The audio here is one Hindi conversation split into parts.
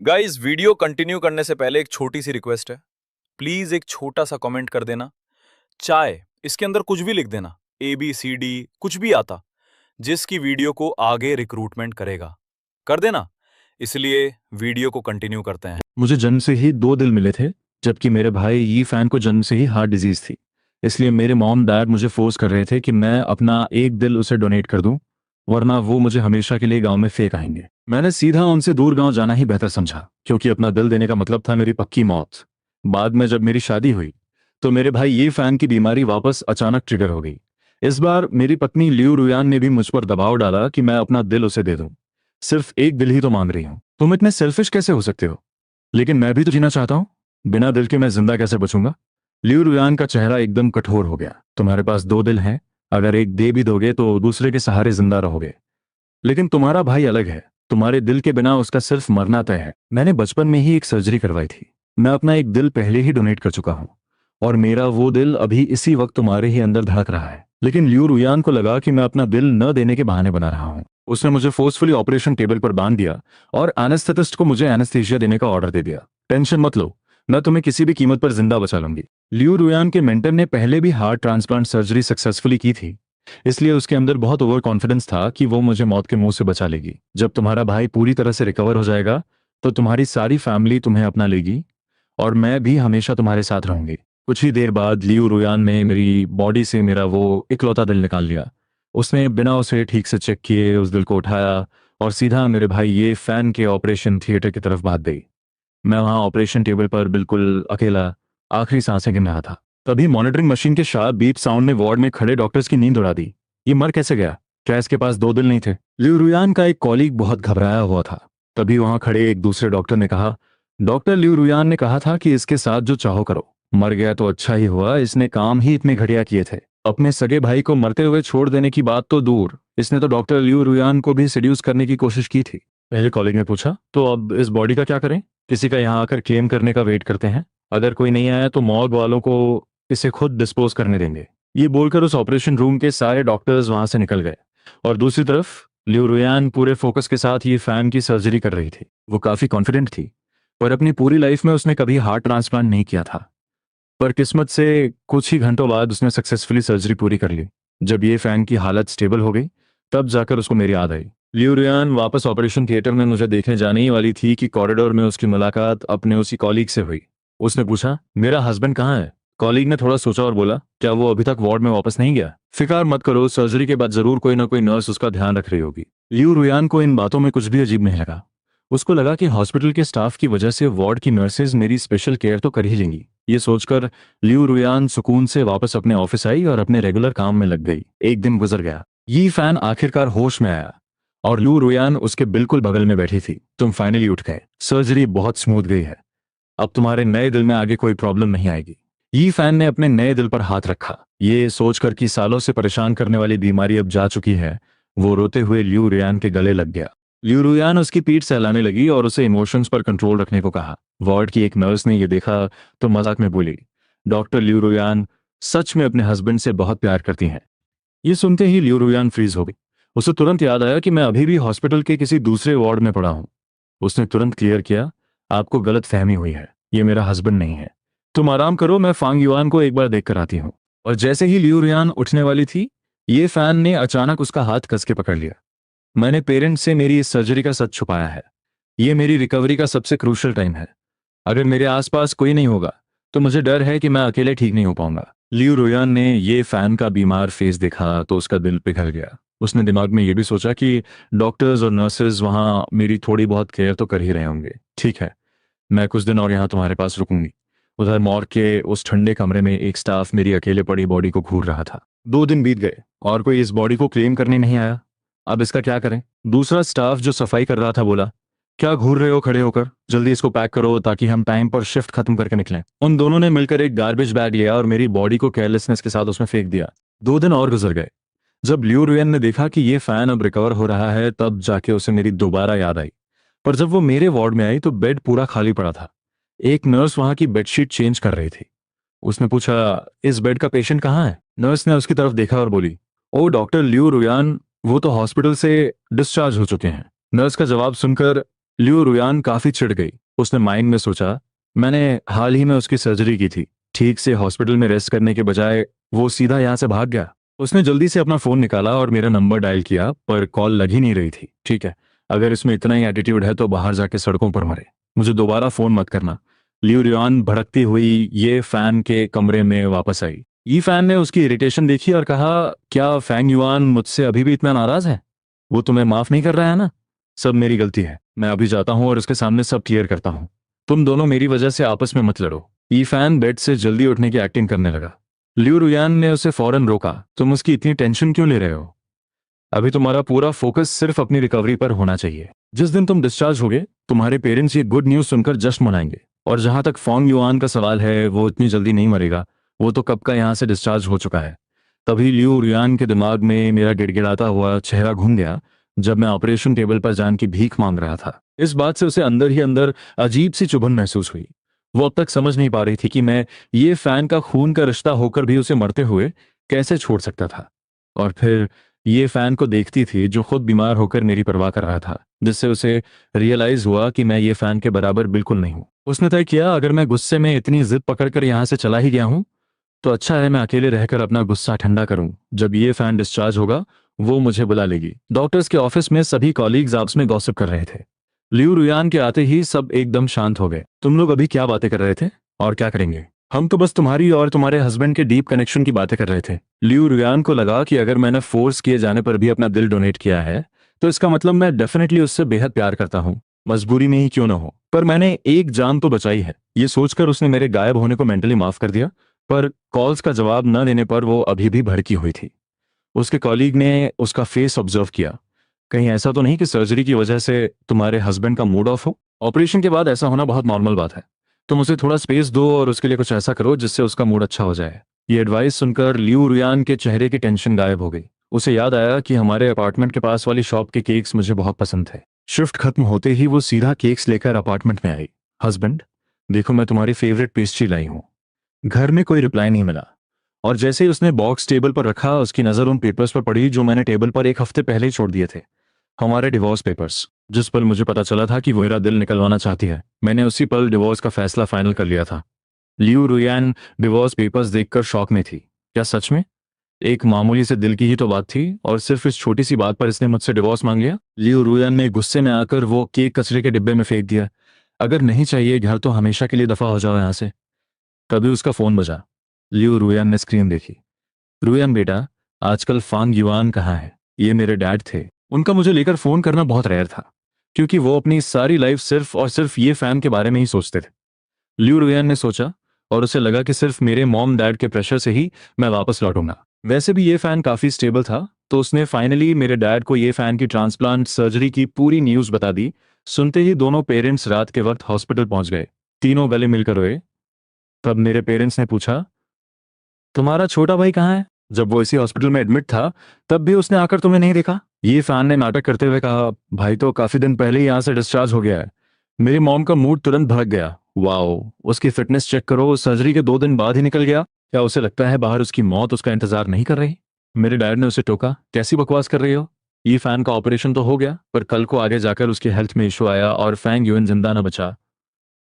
गाइस वीडियो कंटिन्यू करने से पहले एक छोटी सी रिक्वेस्ट है। प्लीज एक छोटा सा कमेंट कर देना। चाहे इसके अंदर कुछ भी लिख देना, ABCD कुछ भी आता, जिसकी वीडियो को आगे रिक्रूटमेंट करेगा, कर देना। इसलिए वीडियो को कंटिन्यू करते हैं। मुझे जन्म से ही दो दिल मिले थे, जबकि मेरे भाई यी फैन को जन्म से ही हार्ट डिजीज थी। इसलिए मेरे मॉम डैड मुझे फोर्स कर रहे थे कि मैं अपना एक दिल उसे डोनेट कर दूं, वरना वो मुझे हमेशा के लिए गांव में फेंक आएंगे। मैंने सीधा उनसे दूर गांव जाना ही बेहतर समझा, क्योंकि अपना दिल देने का मतलब था मेरी पक्की मौत। बाद में जब मेरी शादी हुई तो मेरे भाई ये फैन की बीमारी वापस अचानक ट्रिगर हो गई। इस बार मेरी पत्नी लियू रुयान ने भी मुझ पर दबाव डाला कि मैं अपना दिल उसे दे दूं। सिर्फ एक दिल ही तो मांग रही हूं, तुम इतने सेल्फिश कैसे हो सकते हो? लेकिन मैं भी तो जीना चाहता हूं, बिना दिल के मैं जिंदा कैसे बचूंगा? लियू रुयान का चेहरा एकदम कठोर हो गया। तुम्हारे पास दो दिल हैं, अगर एक दे भी दोगे तो दूसरे के सहारे जिंदा रहोगे। लेकिन तुम्हारा भाई अलग है, तुम्हारे दिल के बिना उसका सिर्फ मरना तय है। मैंने बचपन में ही एक सर्जरी करवाई थी, मैं अपना एक दिल पहले ही डोनेट कर चुका हूं, और मेरा वो दिल अभी इसी वक्त तुम्हारे ही अंदर धड़क रहा है। लेकिन लियू रुयान को लगा कि मैं अपना दिल न देने के बहाने बना रहा हूं। उसने मुझे फोर्सफुली ऑपरेशन टेबल पर बांध दिया और एनेस्थेटिस्ट को मुझे एनेस्थीसिया देने का ऑर्डर दे दिया। टेंशन मत लो, मैं तुम्हें किसी भी कीमत पर जिंदा बचा लूंगी। लियू रुयान के मेंटर ने पहले भी हार्ट ट्रांसप्लांट सर्जरी सक्सेसफुली की थी, इसलिए उसके अंदर बहुत ओवर कॉन्फिडेंस था कि वो मुझे मौत के मुंह से बचा लेगी। जब तुम्हारा भाई पूरी तरह से रिकवर हो जाएगा तो तुम्हारी सारी फैमिली तुम्हें अपना लेगी, और मैं भी हमेशा तुम्हारे साथ रहूंगी। कुछ ही देर बाद लियू रुयान ने मेरी बॉडी से मेरा वो इकलौता दिल निकाल लिया। उसने बिना उसे ठीक से चेक किए उस दिल को उठाया और सीधा मेरे भाई ये फैन के ऑपरेशन थिएटर की तरफ भाग गई। मैं वहां ऑपरेशन टेबल पर बिल्कुल अकेला आखिरी सांसें गिन रहा था। तभी मॉनिटरिंग मशीन के शार्प बीप साउंड ने वार्ड में खड़े डॉक्टर्स की नींद उड़ा दी। ये मर कैसे गया? क्या इसके पास दो दिल नहीं थे? लियू रुयान का एक कॉलीग बहुत घबराया हुआ था। तभी वहां खड़े एक दूसरे डॉक्टर ने कहा, डॉक्टर लियू रुयान ने कहा था कि इसके साथ जो चाहो करो। मर गया तो अच्छा ही हुआ, इसने काम ही इतने घटिया किए थे। अपने सगे भाई को मरते हुए छोड़ देने की बात तो दूर, इसने तो डॉक्टर लियू रुयान को भी सेड्यूस करने की कोशिश की थी। पहले कॉलीग ने पूछा, तो अब इस बॉडी का क्या करें? किसी का यहाँ आकर क्लेम करने का वेट करते हैं, अगर कोई नहीं आया तो मॉर्ग वालों को इसे खुद डिस्पोज करने देंगे। ये बोलकर उस ऑपरेशन रूम के सारे डॉक्टर्स वहां से निकल गए, और दूसरी तरफ लियू रुयान पूरे फोकस के साथ ये फैन की सर्जरी कर रही थी। वो काफी कॉन्फिडेंट थी, पर अपनी पूरी लाइफ में उसने कभी हार्ट ट्रांसप्लांट नहीं किया था। पर किस्मत से कुछ ही घंटों बाद उसने सक्सेसफुली सर्जरी पूरी कर ली। जब ये फैन की हालत स्टेबल हो गई तब जाकर उसको मेरी याद आई। लियू रियान वापस ऑपरेशन थिएटर में मुझे देखने जाने ही वाली थी कि कॉरिडोर में उसकी मुलाकात अपने उसी कॉलीग से हुई। उसने पूछा, मेरा हस्बैंड कहाँ है? कॉलीग ने थोड़ा सोचा और बोला, क्या वो अभी तक वार्ड में वापस नहीं गया? फिक्र मत करो, सर्जरी के बाद जरूर कोई ना कोई नर्स उसका ध्यान रख रही होगी। लियू रियान को इन बातों में कुछ भी अजीब नहीं लगा। उसको लगा कि हॉस्पिटल के स्टाफ की वजह से वार्ड की नर्सेज मेरी स्पेशल केयर तो कर ही लेंगी। ये सोचकर लियू रुयान सुकून से वापस अपने ऑफिस आई और अपने रेगुलर काम में लग गई। एक दिन गुजर गया, ये फैन आखिरकार होश में आया और लियू रुयान उसके बिल्कुल बगल में बैठी थी। तुम फाइनली उठ गए, सर्जरी बहुत स्मूथ गई है, अब तुम्हारे नए दिल में आगे कोई प्रॉब्लम नहीं आएगी। ये फैन ने अपने नए दिल पर हाथ रखा। ये सोचकर कि सालों से परेशान करने वाली बीमारी अब जा चुकी है, वो रोते हुए लियू रुयान के गले लग गया। लियू रुयान उसकी पीठ सहलाने लगी और उसे इमोशंस पर कंट्रोल रखने को कहा। वार्ड की एक नर्स ने यह देखा तो मजाक में बोली, डॉक्टर लियू रुयान सच में अपने हस्बैंड से बहुत प्यार करती हैं। ये सुनते ही लियू रुयान फ्रीज हो गई। उसे तुरंत याद आया कि मैं अभी भी हॉस्पिटल के किसी दूसरे वार्ड में पड़ा हूं। उसने तुरंत क्लियर किया, आपको गलत फहमी हुई है, ये मेरा हस्बैंड नहीं है। तुम आराम करो, मैं फांग युआन को एक बार देख कर आती हूँ। और जैसे ही लियू रुयान उठने वाली थी, ये फैन ने अचानक उसका हाथ कस के पकड़ लिया। मैंने पेरेंट्स से मेरी इस सर्जरी का सच छुपाया है। ये मेरी रिकवरी का सबसे क्रूशियल टाइम है। अगर मेरे आसपास कोई नहीं होगा तो मुझे डर है कि मैं अकेले ठीक नहीं हो पाऊंगा। लियू रोयान ने ये फैन का बीमार फेस देखा तो उसका दिल पिघल गया। उसने दिमाग में ये भी सोचा कि डॉक्टर्स और नर्सेज वहां मेरी थोड़ी बहुत केयर तो कर ही रहे होंगे। ठीक है, मैं कुछ दिन और यहाँ तुम्हारे पास रुकूंगी। उधर मॉर्ग के उस ठंडे कमरे में एक स्टाफ मेरी अकेले पड़ी बॉडी को घूर रहा था। 2 दिन बीत गए और कोई इस बॉडी को क्लेम करने नहीं आया। अब इसका क्या करें? दूसरा स्टाफ जो सफाई कर रहा था बोला, क्या घूर रहे हो खड़े होकर, जल्दी इसको पैक करो ताकि हम टाइम पर शिफ्ट खत्म करके निकलें। उन दोनों ने मिलकर एक गार्बेज बैग लिया और मेरी बॉडी को केयरलेसनेस के साथ उसमें फेंक दिया। 2 दिन और गुजर गए। जब लियू रुयन ने देखा कि ये फैन अब रिकवर हो रहा है तब जाके उसे मेरी दोबारा याद आई। पर जब वो मेरे वार्ड में आई तो बेड पूरा खाली पड़ा था। एक नर्स वहां की बेडशीट चेंज कर रही थी। उसने पूछा, इस बेड का पेशेंट कहाँ है? नर्स ने उसकी तरफ देखा और बोली, ओ डॉक्टर लियू रुयान, वो तो हॉस्पिटल से डिस्चार्ज हो चुके हैं। नर्स का जवाब सुनकर लियो रुयान काफी चिढ़ गई। उसने माइंड में सोचा, मैंने हाल ही में उसकी सर्जरी की थी, ठीक से हॉस्पिटल में रेस्ट करने के बजाय वो सीधा यहाँ से भाग गया। उसने जल्दी से अपना फोन निकाला और मेरा नंबर डायल किया, पर कॉल लग ही नहीं रही थी। ठीक है, अगर इसमें इतना ही एटीट्यूड है तो बाहर जाके सड़कों पर मरे, मुझे दोबारा फोन मत करना। लियो रुयान भड़कती हुई ये फैन के कमरे में वापस आई। ये फैन ने उसकी इरिटेशन देखी और कहा, क्या फैंग युआन मुझसे अभी भी इतना नाराज है? वो तुम्हें माफ नहीं कर रहा है ना? सब मेरी गलती है, मैं अभी जाता हूँ और उसके सामने सब क्लियर करता हूँ। तुम दोनों मेरी वजह से आपस में मत लड़ो। ये फैन बेड से जल्दी उठने की एक्टिंग करने लगा। लियो रुयान ने उसे फौरन रोका, तुम उसकी इतनी टेंशन क्यों ले रहे हो? अभी तुम्हारा पूरा फोकस सिर्फ अपनी रिकवरी पर होना चाहिए। जिस दिन तुम डिस्चार्ज होगे, तुम्हारे पेरेंट्स ये गुड न्यूज सुनकर जश्न मनाएंगे। और जहां तक फॉन्ग युआन का सवाल है, वो इतनी जल्दी नहीं मरेगा, वो तो कब का यहाँ से डिस्चार्ज हो चुका है। तभी लियो रुयान के दिमाग में मेरा गिड़गिड़ाता हुआ चेहरा घूम गया जब मैं ऑपरेशन टेबल पर जान की भीख मांग रहा था। इस बात से उसे अंदर ही अंदर अजीब सी चुभन महसूस हुई। वो अब तक समझ नहीं पा रही थी कि मैं ये फैन का खून का रिश्ता होकर भी उसे मरते हुए कैसे छोड़ सकता था। और फिर ये फैन को देखती थी जो खुद बीमार होकर मेरी परवाह कर रहा था, जिससे उसे रियलाइज हुआ कि मैं ये फैन के बराबर बिल्कुल नहीं हूं। उसने तय किया, अगर मैं गुस्से में इतनी जिद पकड़कर यहां से चला ही गया हूं तो अच्छा है मैं अकेले रहकर अपना गुस्सा ठंडा करूं। जब ये फैन डिस्चार्ज होगा वो मुझे बुला लेगी। डॉक्टर्स के ऑफिस में सभी कॉलीग्स आपस में गॉसिप कर रहे थे। लियो रुयान के आते ही सब एकदम शांत हो गए। तुम लोग अभी क्या बातें कर रहे थे और क्या करेंगे? हम तो बस तुम्हारी और तुम्हारे हस्बैंड के डीप कनेक्शन की बातें कर रहे थे। लियो रुयान को लगा कि अगर मैंने फोर्स किए जाने पर भी अपना दिल डोनेट किया है तो इसका मतलब मैं डेफिनेटली उससे बेहद प्यार करता हूँ, मजबूरी में ही क्यों ना हो। पर मैंने एक जान तो बचाई है। ये सोचकर उसने मेरे गायब होने को मेंटली माफ कर दिया, पर कॉल्स का जवाब न देने पर वो अभी भी भड़की हुई थी। उसके कॉलीग ने उसका फेस ऑब्जर्व किया। कहीं ऐसा तो नहीं कि सर्जरी की वजह से तुम्हारे हस्बैंड का मूड ऑफ हो? ऑपरेशन के बाद ऐसा होना बहुत नॉर्मल बात है। तुम उसे थोड़ा स्पेस दो और उसके लिए कुछ ऐसा करो जिससे उसका मूड अच्छा हो जाए। ये एडवाइस सुनकर लियो रुयान के चेहरे की टेंशन गायब हो गई। उसे याद आया कि हमारे अपार्टमेंट के पास वाली शॉप के केक्स मुझे बहुत पसंद थे। शिफ्ट खत्म होते ही वो सीधा केक्स लेकर अपार्टमेंट में आई। हस्बैंड, देखो मैं तुम्हारी फेवरेट पेस्ट्री लाई हूँ। घर में कोई रिप्लाई नहीं मिला, और जैसे ही उसने बॉक्स टेबल पर रखा उसकी नजर उन पेपर्स पर पड़ी जो मैंने टेबल पर एक हफ्ते पहले ही छोड़ दिए थे। हमारे डिवोर्स पेपर्स, जिस पर मुझे पता चला था कि वो मेरा दिल निकलवाना चाहती है। मैंने उसी पल डिवोर्स का फैसला फाइनल कर लिया था। लियो रुयान डिवोर्स पेपर्स देखकर शॉक में थी। क्या सच में? एक मामूली से दिल की ही तो बात थी और सिर्फ इस छोटी सी बात पर इसने मुझसे डिवोर्स मांग लिया। लियो रुयान ने गुस्से में आकर वो केक कचरे के डिब्बे में फेंक दिया। अगर नहीं चाहिए घर तो हमेशा के लिए दफा हो जाओ यहाँ से। तभी उसका फोन बजा। लियो रुयान ने स्क्रीन देखी। रुयान बेटा, आजकल फांग युआन कहाँ है? ये मेरे डैड थे। उनका मुझे लेकर फोन करना बहुत रेयर था, क्योंकि वो अपनी सारी लाइफ सिर्फ और सिर्फ ये फैन के बारे में ही सोचते थे। लियो रुयान ने सोचा और उसे लगा कि सिर्फ मेरे मॉम डैड के प्रेशर से ही मैं वापस लौटूंगा। वैसे भी ये फैन काफी स्टेबल था, तो उसने फाइनली मेरे डैड को ये फैन की ट्रांसप्लांट सर्जरी की पूरी न्यूज बता दी। सुनते ही दोनों पेरेंट्स रात के वक्त हॉस्पिटल पहुंच गए। तीनों गले मिलकर रोए। तब मेरे पेरेंट्स ने पूछा, तुम्हारा छोटा भाई कहाँ है? जब वो इसी हॉस्पिटल में एडमिट था तब भी उसने आकर तुम्हें नहीं देखा? ये फैन ने नाटक करते हुए कहा, भाई तो काफी दिन पहले ही यहाँ से डिस्चार्ज हो गया है। मेरी मॉम का मूड तुरंत भड़क गया। वाओ, उसकी फिटनेस चेक करो, सर्जरी के 2 दिन बाद ही निकल गया। क्या उसे लगता है बाहर उसकी मौत उसका इंतजार नहीं कर रही? मेरे डैड ने उसे टोका, कैसी बकवास कर रही हो? ये फैन का ऑपरेशन तो हो गया, पर कल को आगे जाकर उसकी हेल्थ में इशू आया और फैंग यूएन जिंदा न बचा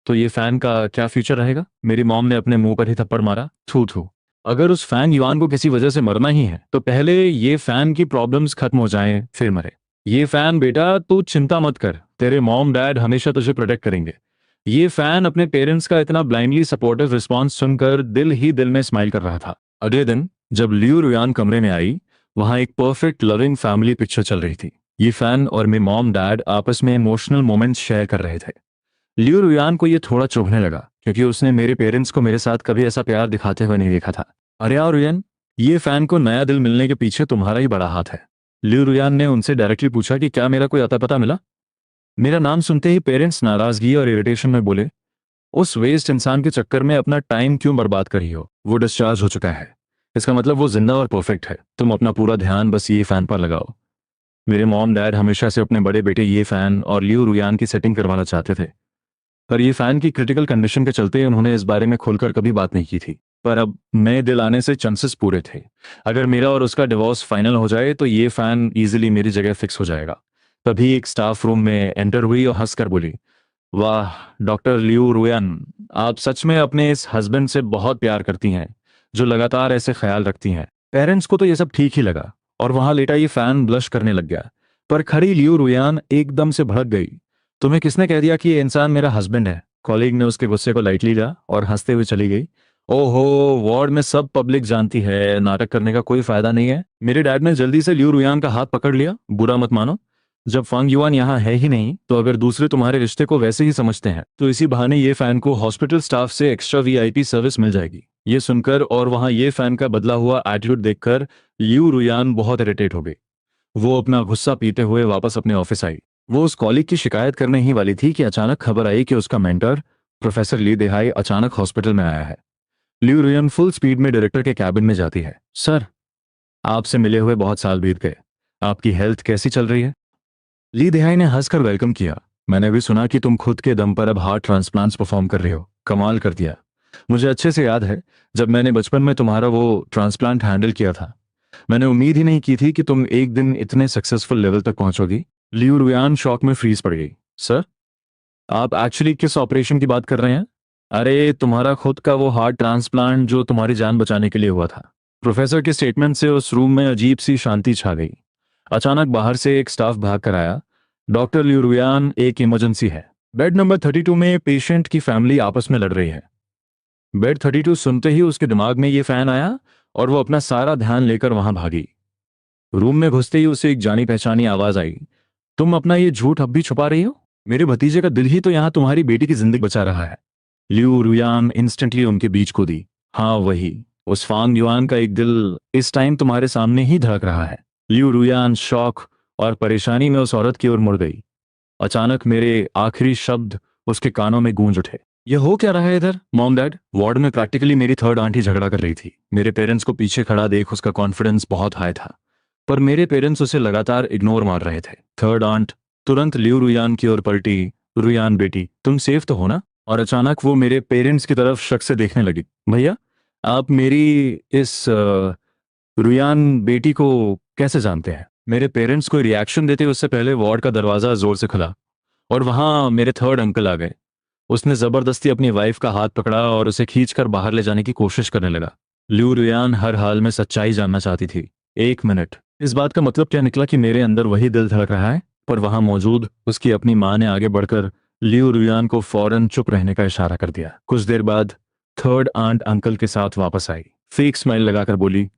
तो ये फैन का क्या फ्यूचर रहेगा? मेरी मॉम ने अपने मुंह पर ही थप्पड़ मारा। थू थू, अगर उस फैन युआन को किसी वजह से मरना ही है तो पहले ये फैन की प्रॉब्लम्स खत्म हो जाएं फिर मरे। ये फैन बेटा तू चिंता मत कर, तेरे मॉम डैड हमेशा तुझे प्रोटेक्ट करेंगे। ये फैन अपने पेरेंट्स का इतना ब्लाइंडली सपोर्टिव रिस्पॉन्स सुनकर दिल ही दिल में स्माइल कर रहा था। अगले दिन जब लियो रुयान कमरे में आई, वहां एक परफेक्ट लविंग फैमिली पिक्चर चल रही थी। ये फैन और मेरे मॉम डैड आपस में इमोशनल मोमेंट्स शेयर कर रहे थे। लियो रुयान को ये थोड़ा चुभने लगा, क्योंकि उसने मेरे पेरेंट्स को मेरे साथ कभी ऐसा प्यार दिखाते हुए नहीं देखा था। अरे यार रुयान, ये फैन को नया दिल मिलने के पीछे तुम्हारा ही बड़ा हाथ है। लियो रुयान ने उनसे डायरेक्टली पूछा कि क्या मेरा कोई अता पता मिला? मेरा नाम सुनते ही पेरेंट्स नाराजगी और इरिटेशन में बोले, उस वेस्ट इंसान के चक्कर में अपना टाइम क्यों बर्बाद करी हो? वो डिस्चार्ज हो चुका है, इसका मतलब वो जिंदा और परफेक्ट है। तुम अपना पूरा ध्यान बस ये फैन पर लगाओ। मेरे मॉम डैड हमेशा से अपने बड़े बेटे ये फैन और लियो रुयान की सेटिंग करवाना चाहते थे, पर ये फैन की क्रिटिकल कंडीशन के चलते उन्होंने इस बारे में खुलकर कभी बात नहीं की थी। पर अब नए दिल आने से चांसेस पूरे थे। अगर मेरा और उसका डिवोर्स फाइनल हो जाए तो ये फैन इजीली मेरी जगह फिक्स हो जाएगा। तभी एक स्टाफ रूम में एंटर हुई और हंसकर बोली, वाह डॉक्टर लियू रुयान, आप सच में अपने इस हस्बैंड से बहुत प्यार करती हैं जो लगातार ऐसे ख्याल रखती हैं। पेरेंट्स को तो ये सब ठीक ही लगा और वहां लेटा ये फैन ब्लश करने लग गया, पर खड़ी लियू रुयान एकदम से भड़क गई। तुम्हें किसने कह दिया कि ये इंसान मेरा हस्बैंड है? कॉलीग ने उसके गुस्से को लाइटली लिया और हंसते हुए चली गई। ओहो, वार्ड में सब पब्लिक जानती है, नाटक करने का कोई फायदा नहीं है। मेरे डैड ने जल्दी से लियू रुयान का हाथ पकड़ लिया। बुरा मत मानो, जब फंग युआन यहाँ है ही नहीं तो अगर दूसरे तुम्हारे रिश्ते को वैसे ही समझते हैं तो इसी बहाने ये फैन को हॉस्पिटल स्टाफ से एक्स्ट्रा वीआईपी सर्विस मिल जाएगी। ये सुनकर और वहां ये फैन का बदला हुआ एटीट्यूड देखकर लियू रुयान बहुत इरिटेट हो गई। वो अपना गुस्सा पीते हुए वापस अपने ऑफिस आई। वो उस कॉलीग की शिकायत करने ही वाली थी कि अचानक खबर आई कि उसका मेंटर प्रोफेसर ली देहाई अचानक हॉस्पिटल में आया है। लियू रुयान फुल स्पीड में डायरेक्टर के कैबिन में जाती है। सर, आपसे मिले हुए बहुत साल बीत गए, आपकी हेल्थ कैसी चल रही है? ली देहाई ने हंसकर वेलकम किया। मैंने भी सुना कि तुम खुद के दम पर अब हार्ट ट्रांसप्लांट्स परफॉर्म कर रहे हो, कमाल कर दिया। मुझे अच्छे से याद है जब मैंने बचपन में तुम्हारा वो ट्रांसप्लांट हैंडल किया था। मैंने उम्मीद ही नहीं की थी कि तुम एक दिन इतने सक्सेसफुल लेवल तक पहुंचोगी। लियू रुयान शॉक में फ्रीज पड़ गई। सर, आप एक्चुअली किस ऑपरेशन की बात कर रहे हैं? अरे तुम्हारा खुद का वो हार्ट ट्रांसप्लांट जो तुम्हारी जान बचाने के लिए हुआ था। प्रोफेसर के स्टेटमेंट से उस रूम में अजीब सी शांति छा गई। अचानक बाहर से एक स्टाफ भाग कर आया। डॉक्टर लियू रुयान, एक इमरजेंसी है। बेड नंबर 32 में पेशेंट की फैमिली आपस में लड़ रही है। बेड 32 सुनते ही उसके दिमाग में ये फैन आया और वो अपना सारा ध्यान लेकर वहां भागी। रूम में घुसते ही उसे एक जानी पहचानी आवाज आई, तुम अपना ये झूठ अब भी छुपा रही हो? मेरे भतीजे का दिल ही तो यहाँ तुम्हारी बेटी की जिंदगी बचा रहा है। लियू रुयान इंस्टेंटली उनके बीच को दी। हाँ वही, उस फांग युआन का एक दिल इस टाइम तुम्हारे सामने ही धड़क रहा है। लियू रुयान शौक और परेशानी में उस औरत की ओर मुड़ गई। अचानक मेरे आखिरी शब्द उसके कानों में गूंज उठे। ये हो क्या रहा है इधर? मॉम डैड, वार्ड में प्रैक्टिकली मेरी थर्ड आंटी झगड़ा कर रही थी। मेरे पेरेंट्स को पीछे खड़ा देख उसका कॉन्फिडेंस बहुत हाई था, पर मेरे पेरेंट्स उसे लगातार इग्नोर मार रहे थे। थर्ड आंट तुरंत लियू रुयान की ओर पलटी। रुयान बेटी, तुम सेफ तो हो ना? और अचानक वो मेरे पेरेंट्स की तरफ शक से देखने लगी। भैया, आप मेरी इस रुयान बेटी को कैसे जानते हैं? मेरे पेरेंट्स को रिएक्शन देते उससे पहले वार्ड का दरवाजा जोर से खुला और वहां मेरे थर्ड अंकल आ गए। उसने जबरदस्ती अपनी वाइफ का हाथ पकड़ा और उसे खींचकर बाहर ले जाने की कोशिश करने लगा। लियू रुयान हर हाल में सच्चाई जानना चाहती थी। एक मिनट, इस बात का मतलब क्या निकला कि मेरे अंदर वही दिल धड़क रहा है? पर वहां मौजूद उसकी अपनी मां ने आगे बढ़कर लियू रुयान को फौरन चुप रहने का इशारा कर दिया। कुछ देर बाद थर्ड आंट अंकल के साथ वापस आई। फेक स्माइल लगाकर बोली,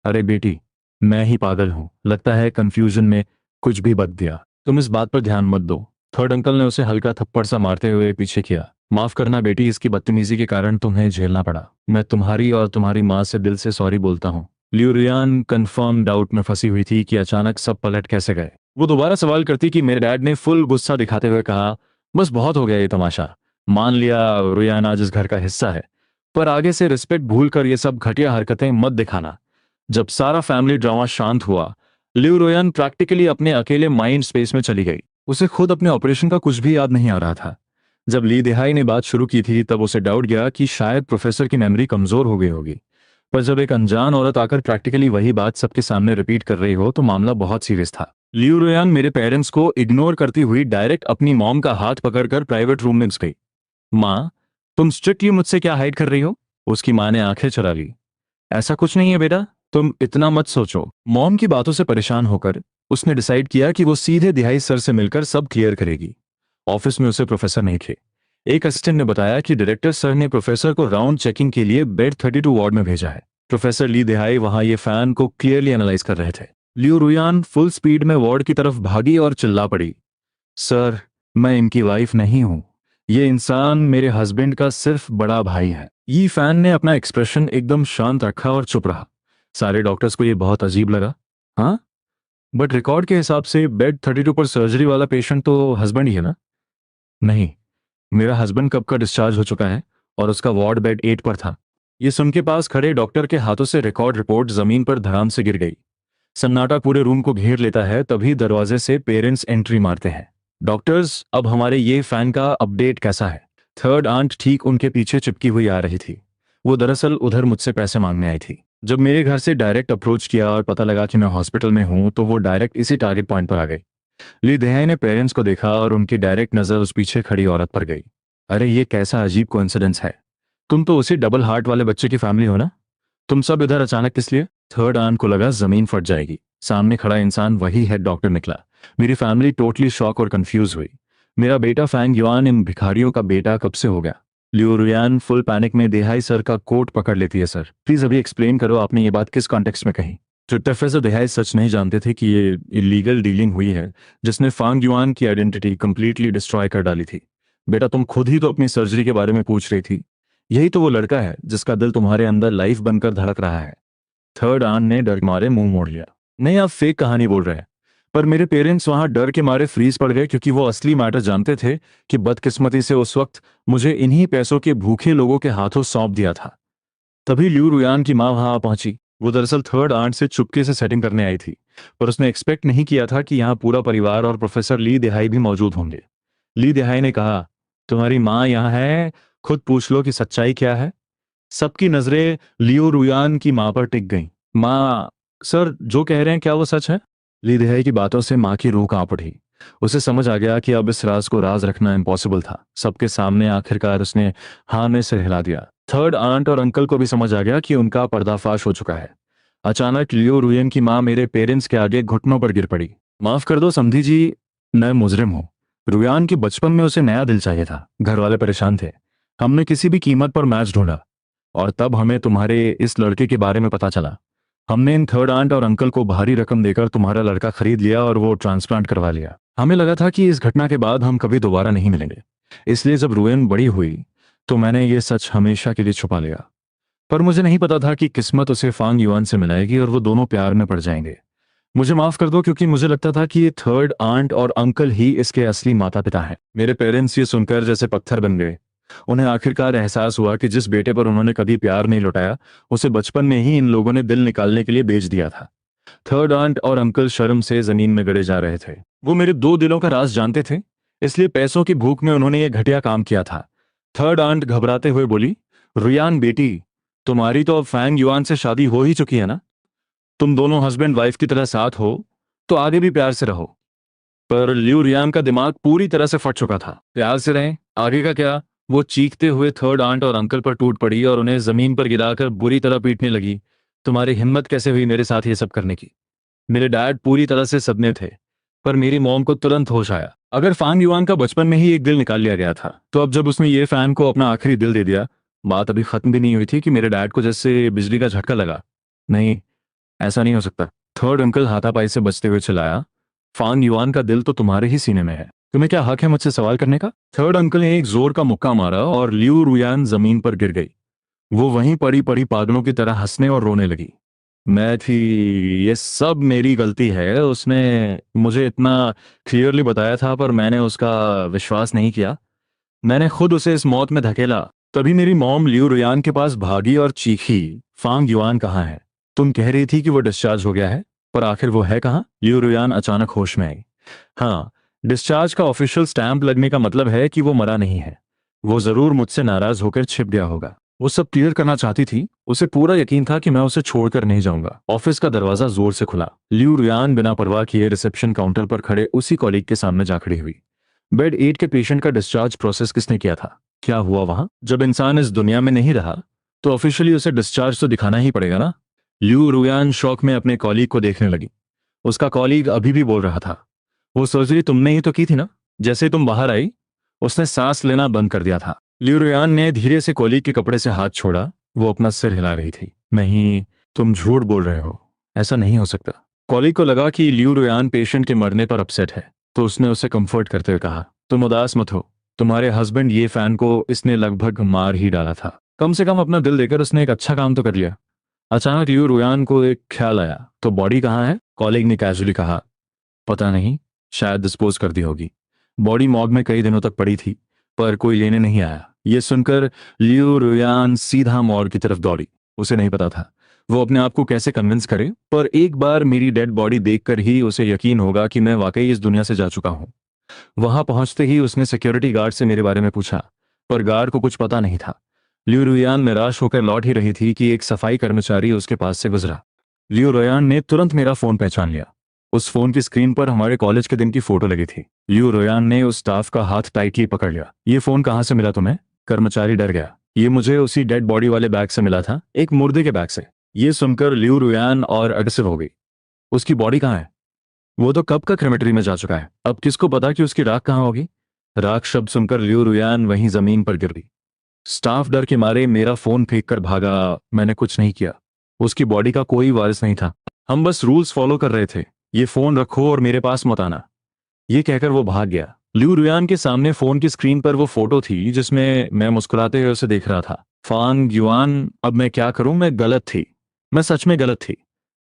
अरे बेटी, मैं ही पागल हूं, लगता है कंफ्यूजन में कुछ भी बक दिया। तुम इस बात पर ध्यान मत दो। थर्ड अंकल ने उसे हल्का थप्पड़ सा मारते हुए पीछे किया। माफ करना बेटी, इसकी बदतमीजी के कारण तुम्हें झेलना पड़ा। मैं तुम्हारी और तुम्हारी माँ से दिल से सॉरी बोलता हूँ। लियू रुयान कंफर्म डाउट में फंसी हुई थी कि अचानक सब पलट कैसे गए। वो दोबारा सवाल करती कि मेरे डैड ने फुल गुस्सा दिखाते हुए कहा, बस बहुत हो गया ये तमाशा। मान लिया रुयान आज इस घर का हिस्सा है, पर आगे से रिस्पेक्ट भूल कर ये सब घटिया हरकतें मत दिखाना। जब सारा फैमिली ड्रामा शांत हुआ, लियू रुयान प्रैक्टिकली अपने अकेले माइंड स्पेस में चली गई। उसे खुद अपने ऑपरेशन का कुछ भी याद नहीं आ रहा था। जब ली देहाई ने बात शुरू की थी तब उसे डाउट गया कि शायद प्रोफेसर की मेमोरी कमजोर हो गई होगी, पर जब एक अनजान औरत आकर प्रैक्टिकली वही बात सबके सामने रिपीट कर रही हो तो मामला बहुत सीरियस था। लियू रुयान मेरे पेरेंट्स को इग्नोर करती हुई डायरेक्ट अपनी मॉम का हाथ पकड़कर प्राइवेट रूम में घुस गई। माँ, तुम स्ट्रिक्टली मुझसे क्या हाइड कर रही हो? उसकी माँ ने आंखें चला ली। ऐसा कुछ नहीं है बेटा, तुम इतना मत सोचो। मॉम की बातों से परेशान होकर उसने डिसाइड किया कि वो सीधे दिहाई सर से मिलकर सब क्लियर करेगी। ऑफिस में उसे प्रोफेसर नहीं थे। एक असिस्टेंट ने बताया कि डायरेक्टर सर ने प्रोफेसर को राउंड चेकिंग के लिए बेड 32 वार्ड में भेजा है। प्रोफेसर ली देहाई वहां ये फैन को क्लियरली एनालाइज कर रहे थे। लियू रुयान फुल स्पीड में वार्ड की तरफ भागी और चिल्ला पड़ी, सर, मैं इनकी वाइफ नहीं हूं। ये इंसान मेरे हस्बैंड का सिर्फ बड़ा भाई है। ये फैन ने अपना एक्सप्रेशन एकदम शांत रखा और चुप रहा। सारे डॉक्टर्स को ये बहुत अजीब लगा। हाँ, बट रिकॉर्ड के हिसाब से बेड 32 पर सर्जरी वाला पेशेंट तो हस्बैंड ही है ना? नहीं, मेरा हस्बैंड कब का डिस्चार्ज हो चुका है और उसका वार्ड बेड 8 पर था। ये सुन के पास खड़े डॉक्टर के हाथों से रिकॉर्ड रिपोर्ट जमीन पर धड़ाम से गिर गई। सन्नाटा पूरे रूम को घेर लेता है। तभी दरवाजे से पेरेंट्स एंट्री मारते हैं। डॉक्टर्स, अब हमारे ये फैन का अपडेट कैसा है? थर्ड आंट ठीक उनके पीछे चिपकी हुई आ रही थी। वो दरअसल उधर मुझसे पैसे मांगने आई थी। जब मेरे घर से डायरेक्ट अप्रोच किया और पता लगा कि मैं हॉस्पिटल में हूं तो वो डायरेक्ट इसी टारगेट पॉइंट पर आ गई। ली दहाई ने पेरेंट्स को देखा और उनकी डायरेक्ट नजर उस पीछे खड़ी औरत पर गई। अरे ये कैसा अजीब कोइंसिडेंस है, तुम तो उसी डबल हार्ट वाले बच्चे की फैमिली हो ना, तुम सब इधर अचानक किस लिए? थर्ड आंट को लगा जमीन फट जाएगी। सामने खड़ा इंसान वही हेड डॉक्टर निकला। मेरी फैमिली टोटली शॉक और कंफ्यूज हुई। मेरा बेटा फैंग युआन इन भिखारियों का बेटा कब से हो गया? लियो रुयान फुल पैनिक में देहाई सर का कोट पकड़ लेती है। सर प्लीज अभी एक्सप्लेन करो, आपने ये बात किस कॉन्टेक्स्ट में कही? तो प्रोफेसर देहाई सच नहीं जानते थे कि ये इलीगल डीलिंग हुई है जिसने फांग युआन की आइडेंटिटी कंप्लीटली डिस्ट्रॉय कर डाली थी। बेटा तुम खुद ही तो अपनी सर्जरी के बारे में पूछ रही थी। यही तो वो लड़का है जिसका दिल तुम्हारे अंदर लाइफ बनकर धड़क रहा है। थर्ड आन ने डर के मारे मुंह मोड़ लिया। नहीं, आप फेक कहानी बोल रहे हैं। पर मेरे पेरेंट्स वहां डर के मारे फ्रीज पड़ गए क्योंकि वो असली मैटर जानते थे कि बदकिस्मती से उस वक्त मुझे इन्हीं पैसों के भूखे लोगों के हाथों सौंप दिया था। तभी ल्यू रुयान की माँ वहां पहुंची। वो दरअसल थर्ड आंट से चुपके से सेटिंग करने आई थी, पर उसने एक्सपेक्ट नहीं किया था कि यहाँ पूरा परिवार और प्रोफेसर ली देहाई भी मौजूद होंगे। ली देहाई ने कहा, तुम्हारी माँ यहाँ है, खुद पूछ लो कि सच्चाई क्या है। सबकी नजरें लियो रुयान की मां पर टिक गईं। मां, सर जो कह रहे हैं क्या वो सच है? ली देहाई की बातों से मां की रूह कांप उठी। उसे समझ आ गया कि अब इस राज को राज रखना इम्पॉसिबल था। सबके सामने आखिरकार उसने हाँ में सिर हिला दिया। थर्ड आंट और अंकल को भी समझ आ गया कि उनका पर्दाफाश हो चुका है। अचानक लियो रुयन की मां मेरे पेरेंट्स के आगे घुटनों पर गिर पड़ी। माफ कर दो समधी जी, मैं मुजरिम हूँ। रुयान के बचपन में उसे नया दिल चाहिए था, घर वाले परेशान थे। हमने किसी भी कीमत पर मैच ढूंढा और तब हमें तुम्हारे इस लड़के के बारे में पता चला। हमने इन थर्ड आंट और अंकल को भारी रकम देकर तुम्हारा लड़का खरीद लिया और वो ट्रांसप्लांट करवा लिया। हमें लगा था कि इस घटना के बाद हम कभी दोबारा नहीं मिलेंगे, इसलिए जब रुयन बड़ी हुई तो मैंने ये सच हमेशा के लिए छुपा लिया। पर मुझे नहीं पता था कि किस्मत उसे फांग युआन से मिलाएगी और वो दोनों प्यार में पड़ जाएंगे। मुझे माफ कर दो क्योंकि मुझे लगता था कि ये थर्ड आंट और अंकल ही इसके असली माता पिता हैं। मेरे पेरेंट्स ये सुनकर जैसे पत्थर बन गए। उन्हें आखिरकार एहसास हुआ कि जिस बेटे पर उन्होंने कभी प्यार नहीं लुटाया, उसे बचपन में ही इन लोगों ने दिल निकालने के लिए बेच दिया था। थर्ड आंट और अंकल शर्म से जमीन में गड़े जा रहे थे। वो मेरे दो दिलों का राज जानते थे, इसलिए पैसों की भूख में उन्होंने ये घटिया काम किया था। थर्ड आंट घबराते हुए बोली, रुयान बेटी, तुम्हारी तो अब फैंग युआन से शादी हो ही चुकी है ना? तुम दोनों हस्बैंड वाइफ की तरह साथ हो तो आगे भी प्यार से रहो। पर लियू रियान का दिमाग पूरी तरह से फट चुका था। प्यार से रहें, आगे का क्या? वो चीखते हुए थर्ड आंट और अंकल पर टूट पड़ी और उन्हें जमीन पर गिराकर बुरी तरह पीटने लगी। तुम्हारी हिम्मत कैसे हुई मेरे साथ ये सब करने की? मेरे डैड पूरी तरह से सदमे थे, पर मेरी मॉम को तुरंत होश आया। अगर फांग युआन का बचपन में ही एक दिल निकाल लिया गया था, तो अब जब उसने ये फैन को अपना आखिरी दिल दे दिया, बात अभी खत्म भी नहीं हुई थी कि मेरे डैड को जैसे बिजली का झटका लगा। नहीं, ऐसा नहीं हो सकता। थर्ड अंकल हाथापाई से बचते हुए चिल्लाया, फांग युआन का दिल तो तुम्हारे ही सीने में है, तुम्हें क्या हक है मुझसे सवाल करने का? थर्ड अंकल ने एक जोर का मुक्का मारा और लियू रुयान जमीन पर गिर गई। वो वहीं पड़ी पड़ी पागलों की तरह हंसने और रोने लगी। मैं थी, ये सब मेरी गलती है, उसने मुझे इतना क्लियरली बताया था पर मैंने उसका विश्वास नहीं किया। मैंने खुद उसे इस मौत में धकेला। तभी मेरी मॉम लियू रुयान के पास भागी और चीखी, फांग युआन कहाँ है? तुम कह रही थी कि वो डिस्चार्ज हो गया है, पर आखिर वो है कहाँ? लियू रुयान अचानक होश में आई। हाँ, डिस्चार्ज का ऑफिशियल स्टैंप लगने का मतलब है कि वो मरा नहीं है। वो जरूर मुझसे नाराज होकर छिप गया होगा। वो सब क्लियर करना चाहती थी। उसे पूरा यकीन था कि मैं उसे छोड़कर नहीं जाऊंगा। ऑफिस का दरवाजा जोर से खुला। लियू रुयान बिना परवाह किए रिसेप्शन काउंटर पर खड़े उसी कॉलीग के सामने जा खड़ी हुई। बेड 8 के पेशेंट का डिस्चार्ज प्रोसेस किसने किया था? क्या हुआ वहां? जब इंसान इस दुनिया में नहीं रहा तो ऑफिशियली उसे डिस्चार्ज तो दिखाना ही पड़ेगा ना। लियू रुयान शौक में अपने कॉलीग को देखने लगी। उसका कॉलीग अभी भी बोल रहा था, वो सर्जरी तुमने ही तो की थी ना? जैसे तुम बाहर आई उसने सांस लेना बंद कर दिया था। लियू रुयान ने धीरे से कॉलीग के कपड़े से हाथ छोड़ा। वो अपना सिर हिला रही थी। नहीं, तुम झूठ बोल रहे हो, ऐसा नहीं हो सकता। कॉलीग को लगा कि लियू रुयान पेशेंट के मरने पर अपसेट है, तो उसने उसे कंफर्ट करते हुए कहा, तुम उदास मत हो, तुम्हारे हस्बैंड ये फैन को इसने लगभग मार ही डाला था। कम से कम अपना दिल देकर उसने एक अच्छा काम तो कर लिया। अचानक लियू रुयान को एक ख्याल आया, तो बॉडी कहाँ है? कॉलीग ने कैजुअली कहा, पता नहीं, शायद डिस्पोज कर दी होगी। बॉडी मॉर्ग में कई दिनों तक पड़ी थी, पर कोई लेने नहीं आया। ये सुनकर लियू रुयान सीधा मॉर्ग की तरफ दौड़ी। उसे नहीं पता था वो अपने आप को कैसे कन्विंस करे, पर एक बार मेरी डेड बॉडी देखकर ही उसे यकीन होगा कि मैं वाकई इस दुनिया से जा चुका हूं। वहां पहुंचते ही उसने सिक्योरिटी गार्ड से मेरे बारे में पूछा, पर गार्ड को कुछ पता नहीं था। लियू रुयान निराश होकर लौट ही रही थी कि एक सफाई कर्मचारी उसके पास से गुजरा। लियू रुयान ने तुरंत मेरा फोन पहचान लिया। उस फोन की स्क्रीन पर हमारे कॉलेज के दिन की फोटो लगी थी। लियू रुयान ने उस स्टाफ का हाथ टाइटली पकड़ लिया। ये फोन कहाँ से मिला तुम्हें? कर्मचारी डर गया। ये मुझे उसी डेड बॉडी वाले बैग से मिला था, एक मुर्दे के बैग से। ये सुनकर लियू रुयान और अग्रेसिव हो गई। उसकी बॉडी कहाँ है? वो तो कब का क्रेमेटरी में जा चुका है। अब किसको पता कि उसकी राख कहाँ होगी? राख शब्द सुनकर लियू रुयान वहीं जमीन पर गिर गई। स्टाफ डर के मारे मेरा फोन फेंक कर भागा। मैंने कुछ नहीं किया। उसकी बॉडी का कोई वारिस नहीं था। हम बस रूल्स फॉलो कर रहे थे। ये फोन रखो और मेरे पास मत आना। ये कहकर वो भाग गया। लियू रुयान के सामने फोन की स्क्रीन पर वो फोटो थी जिसमें मैं मुस्कुराते हुए उसे देख रहा था। फांग युआन, अब मैं क्या करूं? मैं गलत थी। मैं सच में गलत थी।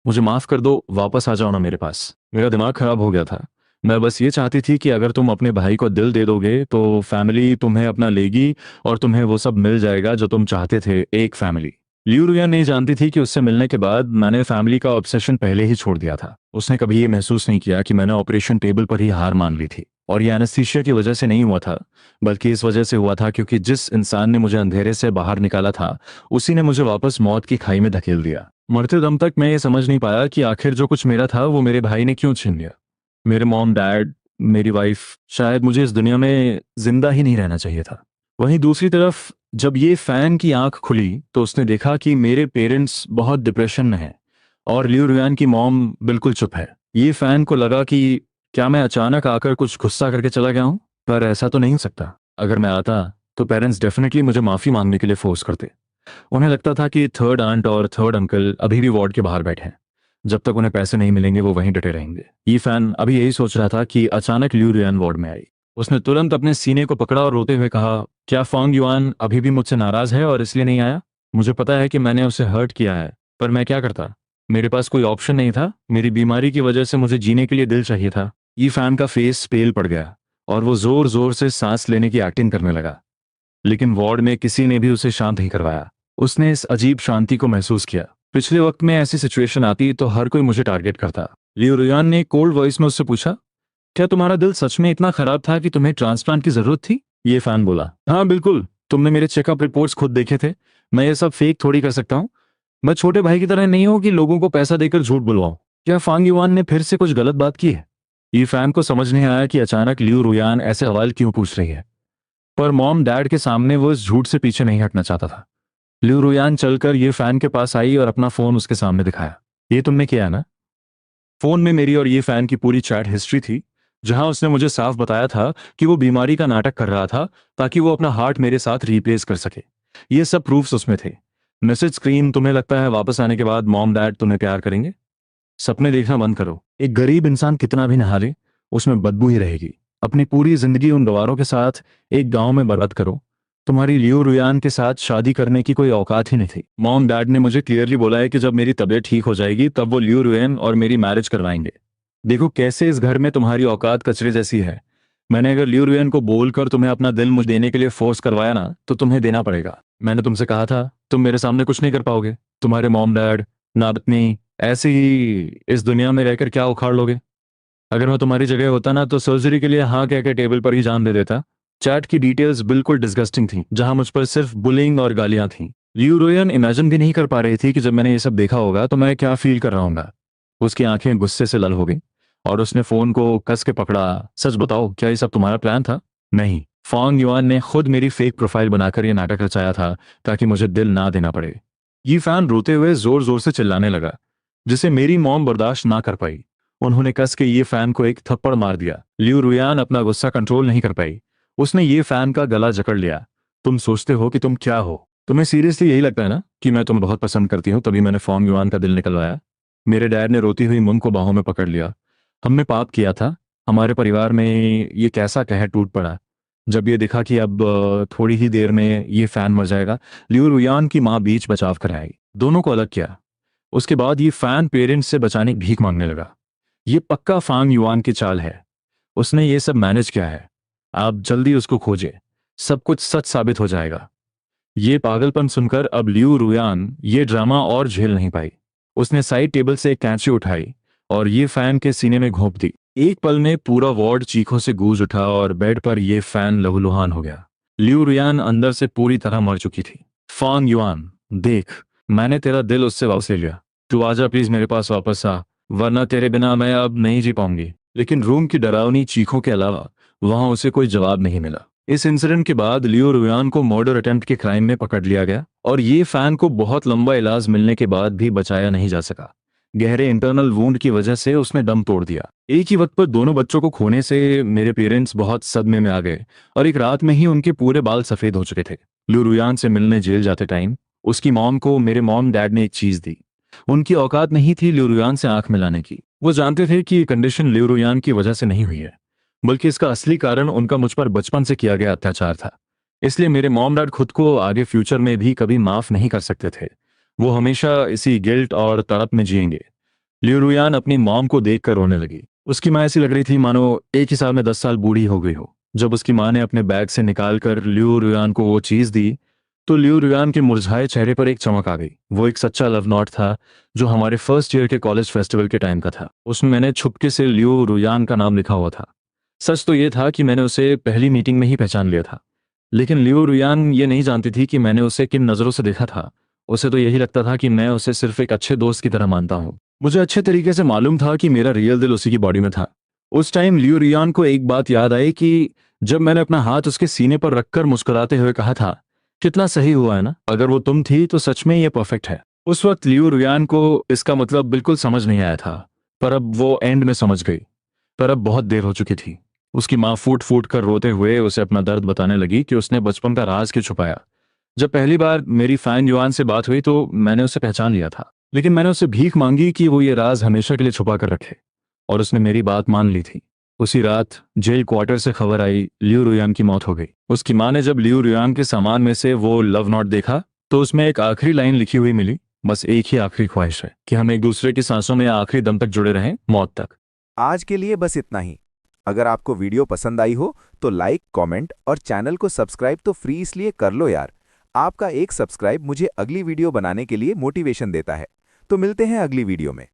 मुझे माफ कर दो, वापस आ जाओ ना मेरे पास। मेरा दिमाग खराब हो गया था। मैं बस ये चाहती थी कि अगर तुम अपने भाई को दिल दे दोगे तो फैमिली तुम्हें अपना लेगी और तुम्हें वो सब मिल जाएगा जो तुम चाहते थे, एक फैमिली। लियू रुयान नहीं जानती थी कि उससे मिलने के बाद मैंने फैमिली का ऑब्सेशन पहले ही छोड़ दिया था। उसने कभी ये महसूस नहीं किया कि मैंने ऑपरेशन टेबल पर ही हार मान ली थी। और ये एनेस्थीसिया की वजह से नहीं हुआ था, बल्कि इस वजह से हुआ था क्योंकि जिस इंसान ने मुझे अंधेरे से बाहर निकाला था उसी ने मुझे वापस मौत की खाई में धकेल दिया। मरते दम तक मैं ये समझ नहीं पाया कि आखिर जो कुछ मेरा था वो मेरे भाई ने क्यों छीन लिया। मेरे मॉम डैड, मेरी वाइफ, शायद मुझे इस दुनिया में जिंदा ही नहीं रहना चाहिए था। वहीं दूसरी तरफ जब ये फैन की आंख खुली तो उसने देखा कि मेरे पेरेंट्स बहुत डिप्रेशन में हैं और लियू रुयान की मॉम बिल्कुल चुप है। ये फैन को लगा कि क्या मैं अचानक आकर कुछ गुस्सा करके चला गया हूं? पर ऐसा तो नहीं हो सकता। अगर मैं आता तो पेरेंट्स डेफिनेटली मुझे माफी मांगने के लिए फोर्स करते। उन्हें लगता था कि थर्ड आंट और थर्ड अंकल अभी भी वार्ड के बाहर बैठे हैं। जब तक उन्हें पैसे नहीं मिलेंगे वो वहीं डटे रहेंगे। ये फैन अभी यही सोच रहा था कि अचानक लियू रुयान वार्ड में आई। उसने तुरंत अपने सीने को पकड़ा और रोते हुए कहा, क्या फांग युआन अभी भी मुझसे नाराज है और इसलिए नहीं आया? मुझे पता है कि मैंने उसे हर्ट किया है, पर मैं क्या करता? मेरे पास कोई ऑप्शन नहीं था। मेरी बीमारी की वजह से मुझे जीने के लिए दिल चाहिए था। ये फैन का फेस पेल पड़ गया और वो जोर जोर से सांस लेने की एक्टिंग करने लगा। लेकिन वार्ड में किसी ने भी उसे शांत नहीं करवाया। उसने इस अजीब शांति को महसूस किया। पिछले वक्त में ऐसी सिचुएशन आती तो हर कोई मुझे टारगेट करता। लियू रुयान ने कोल्ड वॉइस में उससे पूछा, क्या तुम्हारा दिल सच में इतना खराब था कि तुम्हें ट्रांसप्लांट की जरूरत थी? ये फैन बोला, हाँ बिल्कुल। तुमने मेरे चेकअप रिपोर्ट्स खुद देखे थे। मैं ये सब फेक थोड़ी कर सकता हूँ। मैं छोटे भाई की तरह नहीं हूं कि लोगों को पैसा देकर झूठ बुलवाऊं। क्या फांग युआन ने फिर से कुछ गलत बात की है? ये फैन को समझ नहीं आया कि अचानक लियू रुयान ऐसे सवाल क्यों पूछ रही है, पर मॉम डैड के सामने वो इस झूठ से पीछे नहीं हटना चाहता था। लियू रुयान चलकर ये फैन के पास आई और अपना फोन उसके सामने दिखाया। ये तुमने किया ना? फोन में मेरी और ये फैन की पूरी चैट हिस्ट्री थी, जहां उसने मुझे साफ बताया था कि वो बीमारी का नाटक कर रहा था ताकि वो अपना हार्ट मेरे साथ रिप्लेस कर सके। ये सब प्रूफ्स उसमें थे। मैसेज स्क्रीन, तुम्हें लगता है वापस आने के बाद मॉम डैड तुम्हें प्यार करेंगे? सपने देखना बंद करो। एक गरीब इंसान कितना भी नहा ले उसमें बदबू ही रहेगी। अपनी पूरी जिंदगी उन गवारों के साथ एक गांव में बर्बाद करो। तुम्हारी लियू रुयान के साथ शादी करने की कोई औकात ही नहीं थी। मॉम डैड ने मुझे क्लियरली बोला है कि जब मेरी तबीयत ठीक हो जाएगी तब वो लियू रुयान और मेरी मैरिज करवाएंगे। देखो कैसे इस घर में तुम्हारी औकात कचरे जैसी है। मैंने अगर लियू रुयान को बोलकर तुम्हें अपना दिल मुझे देने के लिए फोर्स करवाया ना तो तुम्हें देना पड़ेगा। मैंने तुमसे कहा था तुम मेरे सामने कुछ नहीं कर पाओगे। तुम्हारे मॉम डैड, नातनी, ऐसे ही इस दुनिया में रहकर क्या उखाड़ लोगे? अगर मैं तुम्हारी जगह होता ना तो सर्जरी के लिए हाँ कह के टेबल पर ही जान दे देता। चैट की डिटेल्स बिल्कुल डिस्गस्टिंग थी, जहां मुझ पर सिर्फ बुलिंग और गालियां थीं। लियू रुयान इमेजिन भी नहीं कर पा रही थी कि जब मैंने ये सब देखा होगा तो मैं क्या फील कर रहा हूँगा। उसकी आंखें गुस्से से लल हो गई और उसने फोन को कस के पकड़ा। सच बताओ, क्या ये सब तुम्हारा प्लान था? नहीं, फांग युआन ने खुद मेरी फेक प्रोफाइल बनाकर ये नाटक रचाया था ताकि मुझे दिल ना देना पड़े। ये फैन रोते हुए जोर जोर से चिल्लाने लगा, जिसे मेरी मॉम बर्दाश्त ना कर पाई। उन्होंने कस के ये फैन को एक थप्पड़ मार दिया। लियू रुयान अपना गुस्सा कंट्रोल नहीं कर पाई। उसने ये फैन का गला जकड़ लिया। तुम सोचते हो कि तुम क्या हो? तुम्हें सीरियसली यही लगता है ना कि मैं तुम्हें बहुत पसंद करती हूँ तभी मैंने फांग युआन का दिल निकलवाया? मेरे डैड ने रोती हुई मुम को बाहों में पकड़ लिया। हमने पाप किया था। हमारे परिवार में ये कैसा कहर टूट पड़ा जब ये दिखा कि अब थोड़ी ही देर में ये फैन मर जाएगा। लियू रुयान की माँ बीच बचाव कर आई, दोनों को अलग किया। उसके बाद ये फैन पेरेंट्स से बचाने की भीख मांगने लगा। ये पक्का फांग युआन की चाल है। उसने ये सब मैनेज किया है। आप जल्दी उसको खोजे, सब कुछ सच साबित हो जाएगा। ये पागलपन सुनकर अब लियू रुयान ये ड्रामा और झेल नहीं पाई। उसने साइड टेबल से एक कैंची उठाई और ये फैन के सीने में घोंप दी। एक पल में पूरा वार्ड चीखों से गूंज उठा और बेड पर यह फैन लहूलुहान हो गया। लियू रुयान अंदर से पूरी तरह मर चुकी थी। फांग युआन, देख, मैंने तेरा दिल उससे वापस ले लिया। तू आजा प्लीज, मेरे पास वापस आ। वरना तेरे बिना मैं अब नहीं जी पाऊंगी। लेकिन रूम की डरावनी चीखों के अलावा वहां उसे कोई जवाब नहीं मिला। इस इंसिडेंट के बाद लियो रुयान को मर्डर अटेम्प्ट के क्राइम में पकड़ लिया गया और ये फैन को बहुत लंबा इलाज मिलने के बाद भी बचाया नहीं जा सका। गहरे इंटरनल वूंड की वजह से उसने दम तोड़ दिया। एक ही वक्त पर दोनों बच्चों को खोने से मेरे पेरेंट्स बहुत सदमे में आ गए और एक रात में ही उनके पूरे बाल सफेद हो चुके थे। लियो रुयान से मिलने जेल जाते टाइम उसकी मॉम को मेरे मॉम डैड ने एक चीज दी। उनकी औकात नहीं थी लियो रुयान से आंख मिलाने की। वो जानते थे कि ये कंडीशन लियो रुयान की वजह से नहीं हुई है, बल्कि इसका असली कारण उनका मुझ पर बचपन से किया गया अत्याचार था। इसलिए मेरे मॉम डैड खुद को आगे फ्यूचर में भी कभी माफ नहीं कर सकते थे। वो हमेशा इसी गिल्ट और तड़प में जिएंगे। लियो रुयान अपनी मॉम को देखकर रोने लगी। उसकी माँ ऐसी लग रही थी मानो एक ही साल में 10 साल बूढ़ी हो गई हो। जब उसकी माँ ने अपने बैग से निकाल कर लियो रुयान को वो चीज दी तो लियो रुयान के मुरझाए चेहरे पर एक चमक आ गई। वो एक सच्चा लव नोट था जो हमारे फर्स्ट ईयर के कॉलेज फेस्टिवल के टाइम का था। उसमें मैंने छुपके से लियो रुयान का नाम लिखा हुआ था। सच तो ये था कि मैंने उसे पहली मीटिंग में ही पहचान लिया था, लेकिन लियो रुयान ये नहीं जानती थी कि मैंने उसे किन नज़रों से देखा था। उसे तो यही लगता था कि मैं उसे सिर्फ एक अच्छे दोस्त की तरह मानता हूँ। मुझे अच्छे तरीके से मालूम था कि मेरा रियल दिल उसी की बॉडी में था। उस टाइम लियो रुयान को एक बात याद आई कि जब मैंने अपना हाथ उसके सीने पर रखकर मुस्कुराते हुए कहा था, कितना सही हुआ है ना, अगर वो तुम थी तो सच में ये परफेक्ट है। उस वक्त लियो रुयान को इसका मतलब बिल्कुल समझ नहीं आया था, पर अब वो एंड में समझ गई। पर अब बहुत देर हो चुकी थी। उसकी माँ फूट फूट कर रोते हुए उसे अपना दर्द बताने लगी कि उसने बचपन का राज क्यों छुपाया। जब पहली बार मेरी फैन युआन से बात हुई तो मैंने उसे पहचान लिया था, लेकिन मैंने उससे भीख मांगी कि वो ये राज हमेशा के लिए छुपा कर रखे, और उसने मेरी बात मान ली थी। उसी रात जेल क्वार्टर से खबर आई लियो रुयान की मौत हो गई। उसकी माँ ने जब लियो रुयान के सामान में से वो लव नोट देखा तो उसमें एक आखिरी लाइन लिखी हुई मिली, बस एक ही आखिरी ख्वाहिश है कि हम एक दूसरे की सांसों में आखिरी दम तक जुड़े रहें, मौत तक। आज के लिए बस इतना ही। अगर आपको वीडियो पसंद आई हो तो लाइक, कमेंट और चैनल को सब्सक्राइब तो फ्री इसलिए कर लो यार। आपका एक सब्सक्राइब मुझे अगली वीडियो बनाने के लिए मोटिवेशन देता है। तो मिलते हैं अगली वीडियो में।